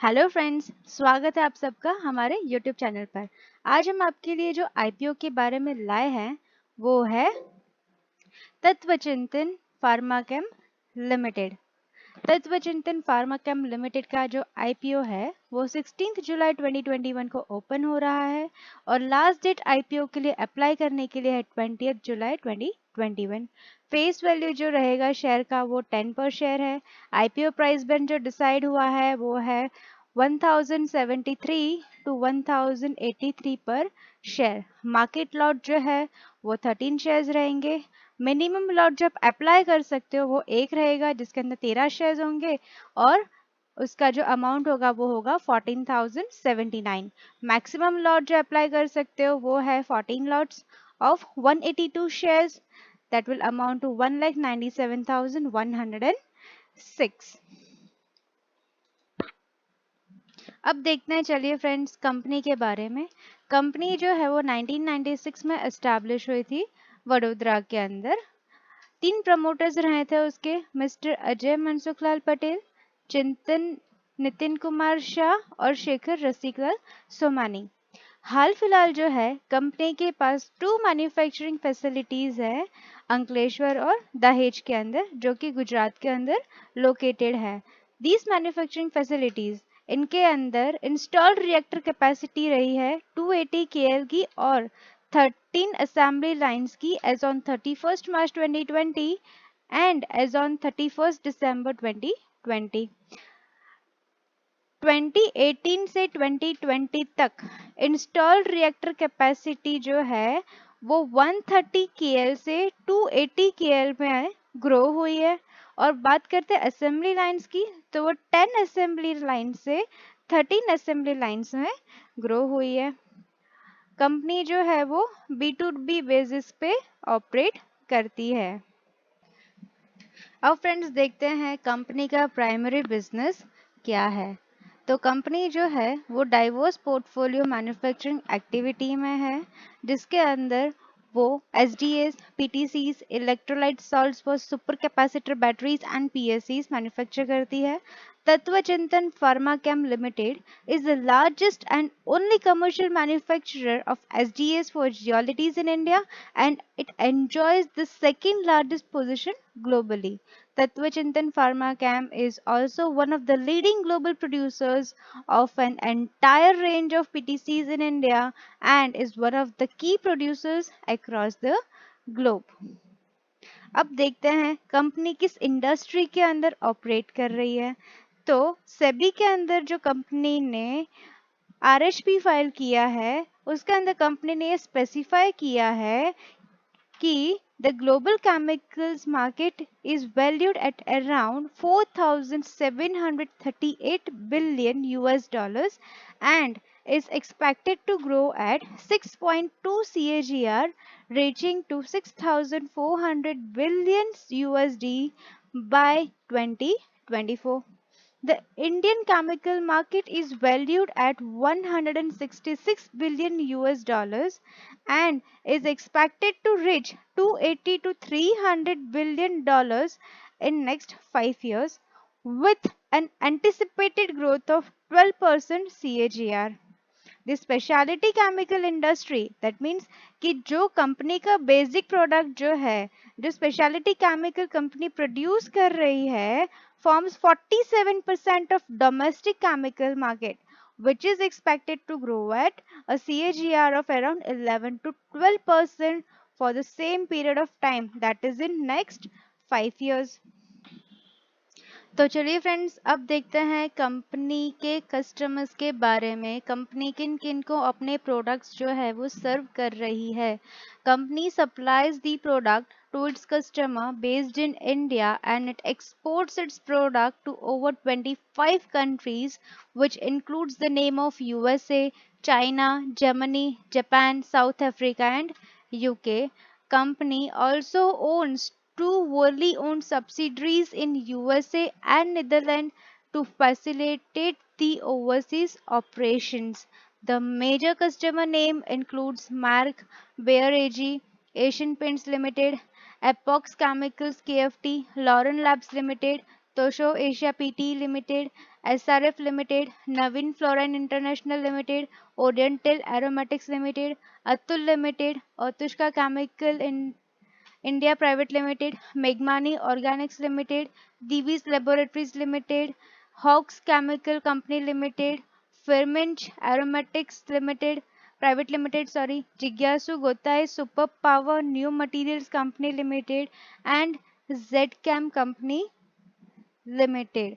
Hello friends, स्वागत है आप सबका हमारे यूट्यूब चैनल पर। आज हम आपके लिए जो आईपीओ के बारे में लाए हैं वो है तत्वचिंतन फार्माकेम लिमिटेड। तत्वचिंतन फार्माकेम लिमिटेड का जो आईपीओ है वो 16 जुलाई 2021 को ओपन हो रहा है और लास्ट डेट आईपीओ के लिए अप्लाई करने के लिए है 20 जुलाई 2021। फेस वैल्यू जो रहेगा शेयर का वो 10 पर शेयर है। आईपीओ प्राइस बैंड जो डिसाइड हुआ है वो है 1073 टू 1083 पर शेयर। मार्केट लॉट जो है वो 13 शेयर्स रहेंगे। मिनिमम लॉट जब अप्लाई कर सकते हो वो एक रहेगा जिसके अंदर 13 शेयर्स होंगे और उसका जो अमाउंट होगा वो होगा 14,079। मैक्सिमम लॉट जो अप्लाई कर सकते हो वो है 14 lots of 182 shares that will amount to 1,97,106। अब देखते हैं, चलिए फ्रेंड्स, कंपनी के बारे में। कंपनी जो है वो 1996 में एस्टैब्लिश हुई थी वडोदरा के अंदर। 3 प्रमोटर्स रहे थे उसके, मिस्टर अजय मनसुखलाल पटेल, चिंतन नितिन कुमार शाह और शेखर रसिकलाल सोमानी। हाल फिलहाल जो है कंपनी के पास 2 मैन्युफैक्चरिंग फैसिलिटीज है, अंकलेश्वर और दहेज के अंदर, जो कि गुजरात के अंदर लोकेटेड है। दीज मैन्युफैक्चरिंग फैसिलिटीज, इनके अंदर इंस्टॉल्ड रिएक्टर कैपेसिटी रही है 280 केएल की और 13 असेंबली लाइंस की as on 31 March 2020 and as on 31 December 2020। 2018 से 2020 तक इंस्टॉल्ड रिएक्टर कैपेसिटी जो है वो 130 केएल से 280 केएल में ग्रो हुई है। और बात करते हैं असेंबली लाइंस की, तो वो 10 असेंबली लाइन से 13 असेंबली लाइंस में ग्रो हुई है। कंपनी जो है वो B2B बेसिस पे ऑपरेट करती है। अब फ्रेंड्स देखते हैं कंपनी का प्राइमरी बिजनेस क्या है। तो कंपनी जो है वो डाइवर्स पोर्टफोलियो मैन्युफैक्चरिंग एक्टिविटी में है, जिसके अंदर वो SDAs, PTCs, electrolyte salts for super capacitor batteries and PSCs manufacture करती है। तत्वचिंतन फार्माकेम limited is the largest and only commercial manufacturer of SDAs for geolities in India, and it enjoys the second largest position globally. Tattvachintan Pharmacam is also one of the leading global producers of an entire range of PTCs in India and is one of the key producers across the globe. अब देखते हैं company किस industry के अंदर operate कर रही है। तो सेबी के अंदर जो कंपनी ने RHP फाइल किया है उसके अंदर कंपनी ने ये स्पेसिफाई किया है कि the global chemicals market is valued at around 4,738 billion US dollars and is expected to grow at 6.2 CAGR, reaching to 6,400 billion USD by 2024. The Indian chemical market is valued at 166 billion US dollars and is expected to reach 280 to 300 billion dollars in next 5 years with an anticipated growth of 12% CAGR. The speciality chemical industry, that means कि जो company का basic product जो है, जो speciality chemical company produce कर रही है, forms 47% of domestic chemical market, which is expected to grow at a CAGR of around 11 to 12% for the same period of time, that is in next 5 years. तो चलिए friends, अब देखते हैं company के customers के बारे में। कंपनी किन किन को अपने प्रोडक्ट्स जो है वो सर्व कर रही है। Company supplies the product to its customer based in India and it exports its product to over 25 countries which includes the name of USA, China, Germany, Japan, South Africa and UK. Company also owns 2 wholly owned subsidiaries in USA and Netherlands to facilitate the overseas operations. The major customer name includes Mark, Bayer AG, Asian Paints Limited, Epox Chemicals Kft, Lauren Labs Limited, Tosho Asia PT Limited, SRF limited, Navin fluorine international limited, oriental aromatics limited, Atul limited, Otsuka chemical India private limited, मेघमानी organics limited, Divi's laboratories limited, Hawks chemical company limited, Firmenich aromatics limited private limited sorry, Jiangsu Guotai super power new materials company limited and Z chem company limited.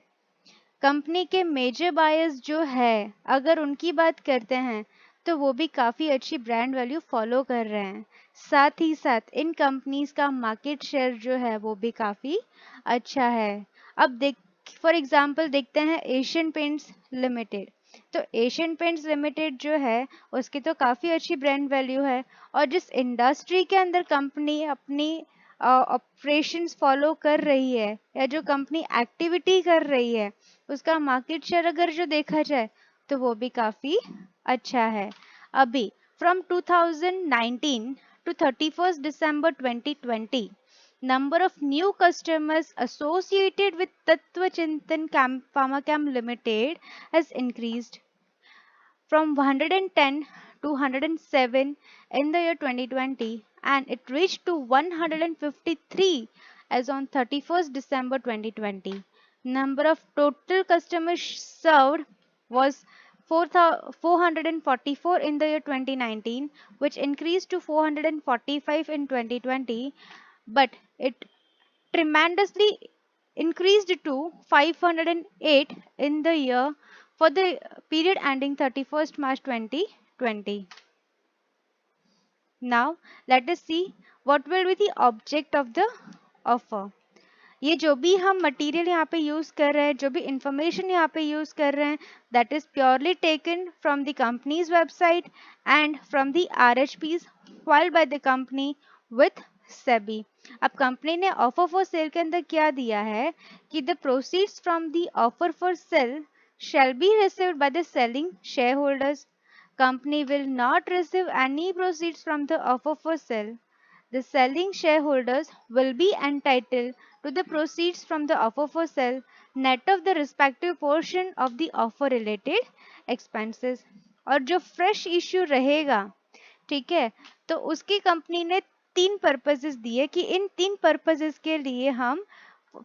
Company के major buyers जो है अगर उनकी बात करते हैं तो वो भी काफ़ी अच्छी ब्रांड वैल्यू फॉलो कर रहे हैं। साथ ही साथ इन कंपनीज का मार्केट शेयर जो है वो भी काफ़ी अच्छा है। अब देख फॉर एग्जांपल देखते हैं एशियन पेंट्स लिमिटेड। तो एशियन पेंट्स लिमिटेड जो है उसकी तो काफ़ी अच्छी ब्रांड वैल्यू है और जिस इंडस्ट्री के अंदर कंपनी अपनी ऑपरेशंस फॉलो कर रही है या जो कंपनी एक्टिविटी कर रही है उसका मार्केट शेयर अगर जो देखा जाए तो वो भी काफ़ी अच्छा है। अभी from 2019 to 31st December 2020 number of new customers associated with Tattva Chintan Pharmachem Limited has increased from 110 to 107 in the year 2020 and it reached to 153 as on 31st December 2020. Number of total customers served was 444 in the year 2019 which increased to 445 in 2020 but it tremendously increased to 508 in the year for the period ending 31st March 2020. Now, let us see what will be the object of the offer. ये जो भी हम material यहाँ पे use कर रहे हैं, जो भी इंफॉर्मेशन यहाँ पे यूज़ कर रहे हैं, that is purely taken from the companies website and from the RHPs filed by the company with SEBI. अब कंपनी ने ऑफर फॉर सेल के अंदर क्या दिया है कि the proceeds from the offer for sale shall be received by the selling shareholders. Company will not receive any proceeds from the offer for sale. The selling shareholders will be entitled to the proceeds from the offer for sale net of the respective portion of the offer related expenses. और जो fresh issue रहेगा, ठीक है, तो उसकी company ने 3 purposes दिए कि इन 3 पर्पसेस के लिए हम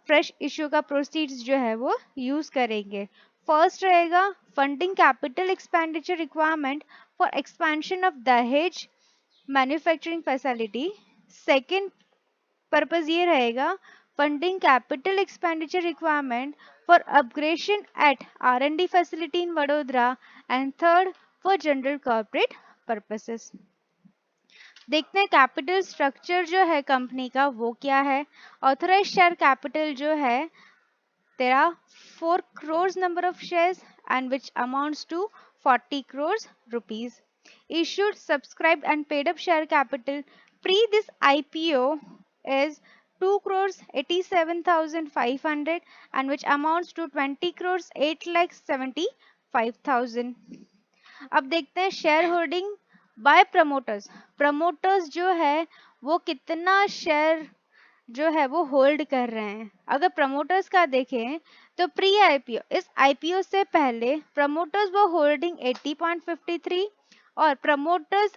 फ्रेश इश्यू का प्रोसीड्स जो है वो यूज करेंगे। फर्स्ट रहेगा funding capital expenditure requirement for expansion of Dahej manufacturing facility. Second purpose ये रहेगा funding capital expenditure requirement for upgradation at R&D facility in Vadodara and third for general corporate purposes. देखते हैं कैपिटल स्ट्रक्चर जो है company का वो क्या है। ऑथराइज शेयर कैपिटल जो है तेरा 4 crores number of shares and which amounts to 40 crores rupees. Issued, subscribed and paid up share capital pre this IPO is 2 crores 87,500 and which amounts to 20 crores 8,75,000. अब देखते हैं share holding bye promoters. Promoters जो है वो कितना share जो है वो होल्ड कर रहे हैं। अगर प्रमोटर्स का देखें तो प्री आईपीओ इस आईपीओ से पहले प्रमोटर्स वो होल्डिंग 80.53 और promoters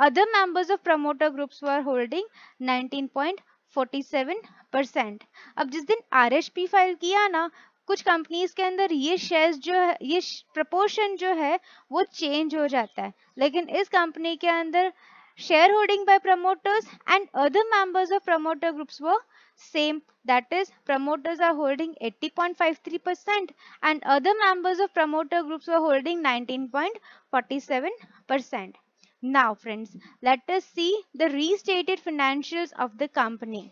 other members of promoter groups were holding 19.47%। अब जिस दिन आरएचपी फाइल किया ना कुछ कंपनीज के अंदर ये शेयर्स जो है ये प्रपोर्शन जो है वो चेंज हो जाता है, लेकिन इस कंपनी के अंदर shareholding by promoters and other members of promoter groups were same, that is promoters are holding 80.53% and other members of promoter groups were holding 19.47%. Now friends, let us see the restated financials of the company.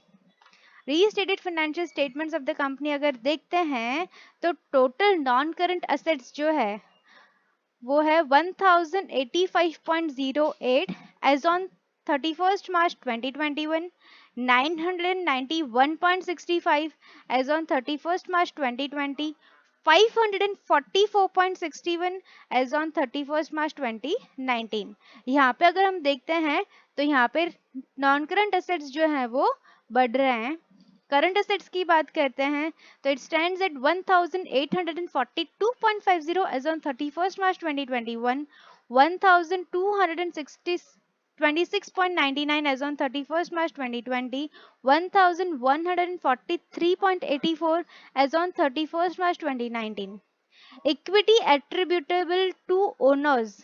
Restated financial statements of the company अगर देखते हैं तो total non current assets जो है वो है 1085.08 as on 31st March 2021, 991.65 as on 31st March 2020, 544.61 as on 31st March 2019। यहाँ पे अगर हम देखते हैं तो यहाँ पे नॉन करंट एसेट्स जो हैं वो बढ़ रहे हैं करंट एसेट्स की बात करते हैं तो it stands at 1842.50 as on 31st March 2021, 1226.99 as on 31st March 2020, 1143.84 as on 31st March 2019. Equity attributable to owners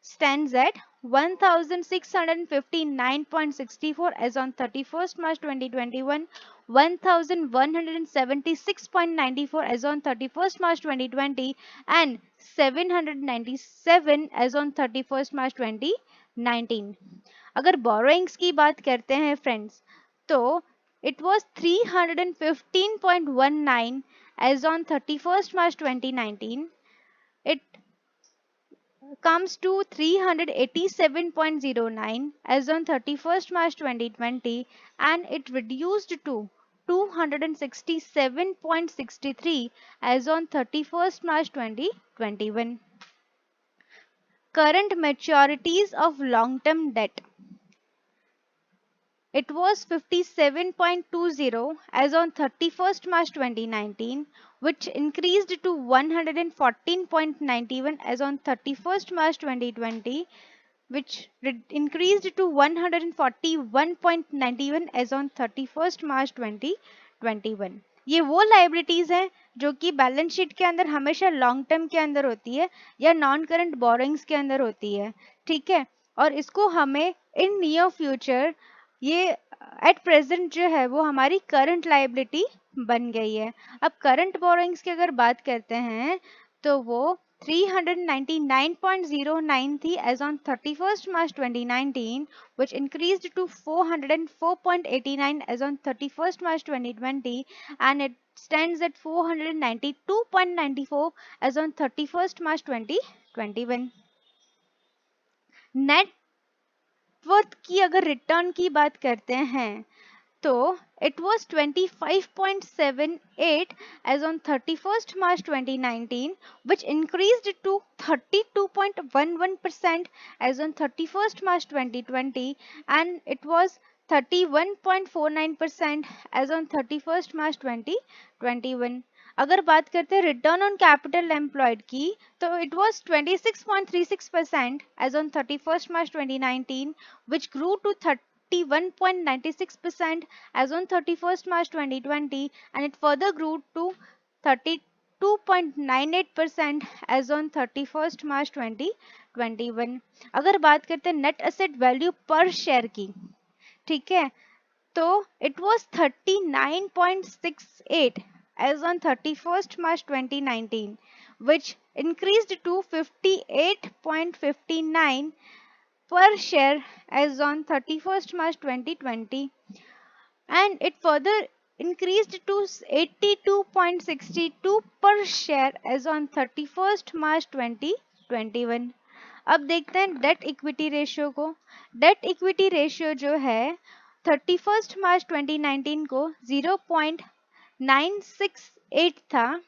stands at 1659.64 as on 31st March 2021, 1176.94 as on 31st March 2020, and 797 as on 31st March 2019. अगर borrowings की बात करते हैं friends तो it was 315.19 as on 31st March 2019. It comes to 387.09 as on 31st March 2020, and it reduced to 267.63 as on 31st March 2021. Current maturities of long-term debt. It was 57.20 as on 31st March 2019, which increased to 114.91 as on 31st March 2020, which increased to 141.91 as on 31st March 2021. ये वो liabilities हैं जो कि balance sheet के अंदर हमेशा long term के अंदर होती है या नॉन करंट बोरोइंग्स के अंदर होती है, ठीक है, और इसको हमें इन नियर फ्यूचर ये एट प्रेजेंट जो है वो हमारी करंट लाइबिलिटी बन गई है. अब करंट बोरोइंग्स की अगर बात करते हैं तो वो 399.09 थी as on 31st March 2019, which increased to 404.89 as on 31st March 2020, and it stands at 492.94 as on 31st March 2021. Net worth की अगर रिटर्न की बात करते हैं तो it was 25.78 as on 31st March 2019, which increased to 32.11% as on 31st March 2020, and it was 31.49% as on 31st March 2021. अगर बात करते हैं रिटर्न ऑन कैपिटल एम्प्लॉयड की तो it was 26.36% as on 31st March 2019, which grew to 31.96% as on 31st March 2020, and it further grew to 32.98% as on 31st March 2021. अगर बात करते हैं नेट एसेट वैल्यू पर शेयर की, ठीक है, तो it was 39.68 as on 31st March 2019, which increased to 58.59 per share as on 31st March 2020, and it further increased to 82.62 per share as on 31st March 2021. अब देखते हैं डेट इक्विटी रेशियो को. Debt equity ratio जो है 31st मार्च 2019 को 0.968 था,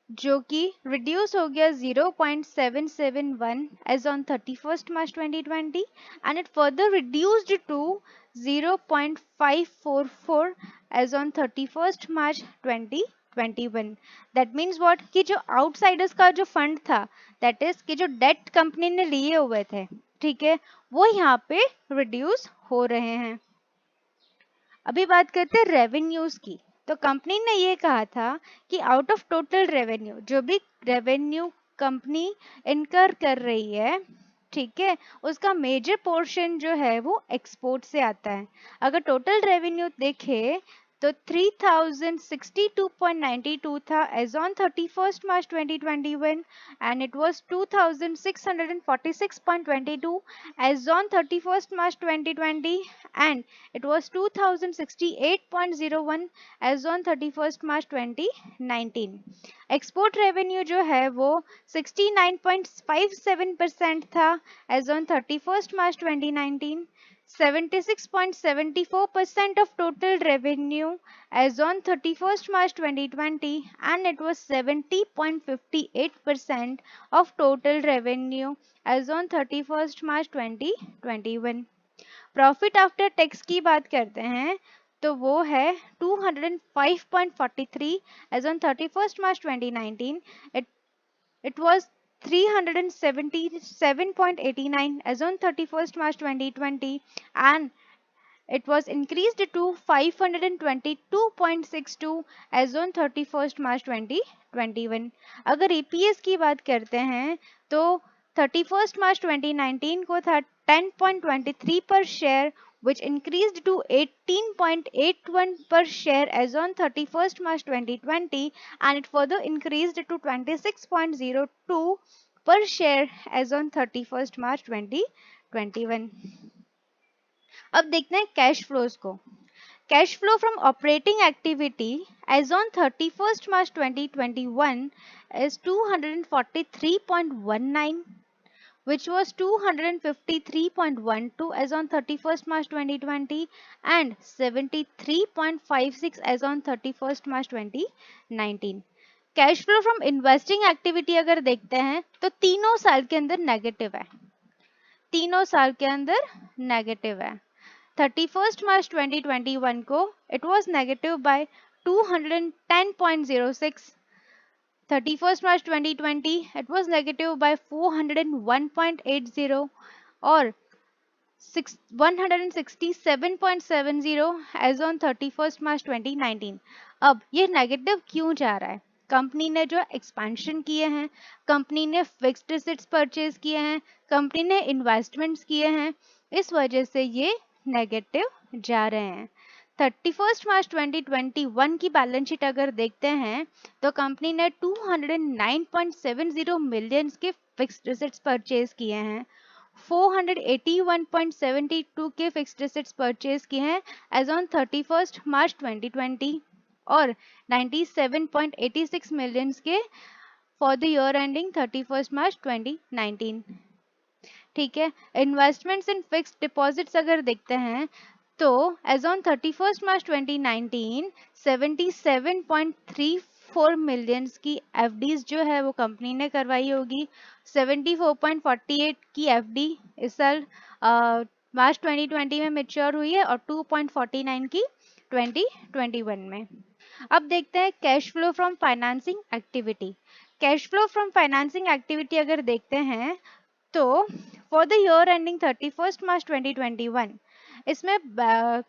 जो कि रिड्यूस हो गया 0.771 as on 31st March 2020, and it further reduced to 0.544 as on 31st March 2021. That means what कि जो आउटसाइडर्स का जो फंड था, दैट इज कि जो डेट कंपनी ने लिए हुए थे, ठीक है, वो यहाँ पे रिड्यूस हो रहे हैं. अभी बात करते हैं रेवेन्यूज की. तो कंपनी ने ये कहा था कि आउट ऑफ टोटल रेवेन्यू, जो भी रेवेन्यू कंपनी इनकर कर रही है, ठीक है, उसका मेजर पोर्शन जो है वो एक्सपोर्ट से आता है. अगर टोटल रेवेन्यू देखें तो 3062.92 था as on 31st March 2021, and it was 2646.22 as on 31st March 2020, and it was 2068.01 as on 31st March 2019. Export revenue जो है वो 69.57% था as on 31st March 2019, 76.74% of total revenue as on 31st March 2020, and it was 70.58% of total revenue as on 31st March 2021. Profit after tax की बात करते हैं तो वो है 205.43 as on 31st March 2019. It was 377.89 as on 31st March 2020, and it was increased to 522.62 as on 31st March 2021. अगर EPS की बात करते हैं तो 31st March 2019 को था 10.23 per share, which increased to 18.81 per share as on 31st March 2020, and it further increased to 26.02 per share as on 31st March 2021. अब देखते हैं कैश फ्लोज को. Cash flow from operating activity as on 31st March 2021 is 243.19, which was 253.12 as on 31st March 2020 and 73.56 as on 31st March 2019. Cash flow from investing activity अगर देखते हैं तो तीनों साल के अंदर नेगेटिव है, तीनों साल के अंदर नेगेटिव है. 31st March 2021 को it was negative by 210.06. 31st March 2020 it was negative by 401.80 और 167.70 as on 31st March 2019. अब ये नेगेटिव क्यों जा रहा है? कंपनी ने जो एक्सपेंशन किए हैं, कंपनी ने फिक्स्ड एसेट्स परचेज किए हैं, कंपनी ने इन्वेस्टमेंट्स किए हैं, इस वजह से ये नेगेटिव जा रहे हैं. 31st March 2021 की बैलेंस शीट अगर देखते हैं तो कंपनी ने 209.70 मिलियन के फिक्स्ड एसेट्स परचेज किए हैं, 481.72 के फिक्स्ड एसेट्स परचेज किए हैं एज ऑन 31st March 2020 और 97.86 मिलियन के for the year ending 31st March 2019. ठीक है. इन्वेस्टमेंट्स इन फिक्स्ड डिपॉजिट्स अगर देखते हैं तो as on 31st March 2019 77.34 millions की एफडीज जो है वो कंपनी ने करवाई होगी. 74.48 की एफडी इस साल मार्च 2020 में मैच्योर हुई है और 2.49 की 2021 में. अब देखते हैं cash flow from financing activity. Cash flow from financing activity अगर देखते हैं तो for the year ending 31st March 2021 इसमें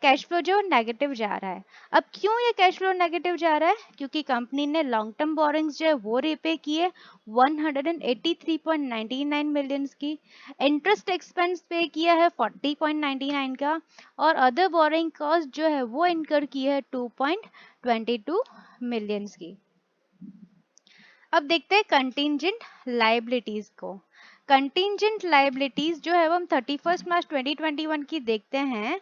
कैश फ्लो जो नेगेटिव जा रहा है. अब क्यों ये कैश फ्लो नेगेटिव जा रहा है? क्योंकि कंपनी ने लॉन्ग टर्म बोरिंग्स जो है वो रीपे किए 183.99 मिलियंस की, इंटरेस्ट एक्सपेंस पे किया है 40.99 का और अदर बोरिंग कॉस्ट जो है वो इनकर की है 2.22 मिलियंस की. अब देखते हैं कंटिंजेंट लायबिलिटीज को. कंटिंजेंट लायबिलिटीज जो है वो हम 31st March 2021 की देखते हैं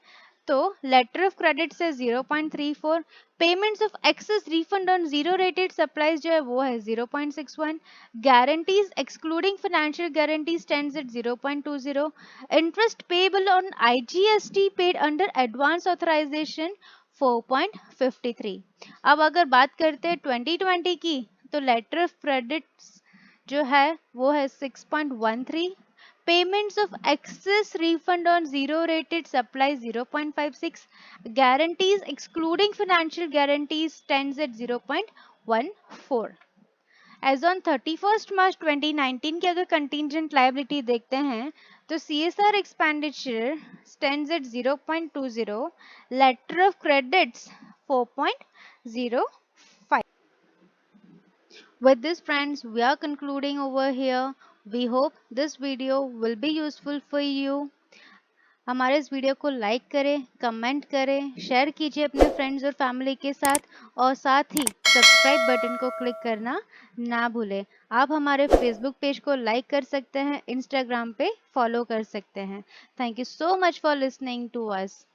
तो लेटर ऑफ क्रेडिट से 0.34, payments of excess refund on zero rated supplies जो है वो है 0.61, guarantees excluding financial guarantees stands at 0.20, interest payable on IGST paid under advance authorisation 4.53. अब अगर बात करते हैं 2020 की तो लेटर ऑफ क्रेडिट्स जो है वो है 6.13, payments of excess refund on zero rated supply 0.56, guarantees excluding financial guarantees stands at 0.14. As on 31st March 2019 की अगर कंटिंजेंट लायबिलिटी देखते हैं तो CSR expenditure stands at 0.20, letter of credits 4.05. With this friends, we are concluding over here. We hope this video will be useful for you. हमारे इस video को like करें, comment करें, शेयर कीजिए अपने फ्रेंड्स और फैमिली के साथ और साथ ही सब्सक्राइब बटन को क्लिक करना ना भूलें. आप हमारे फेसबुक पेज को लाइक कर सकते हैं, इंस्टाग्राम पे फॉलो कर सकते हैं. Thank you so much for listening to us.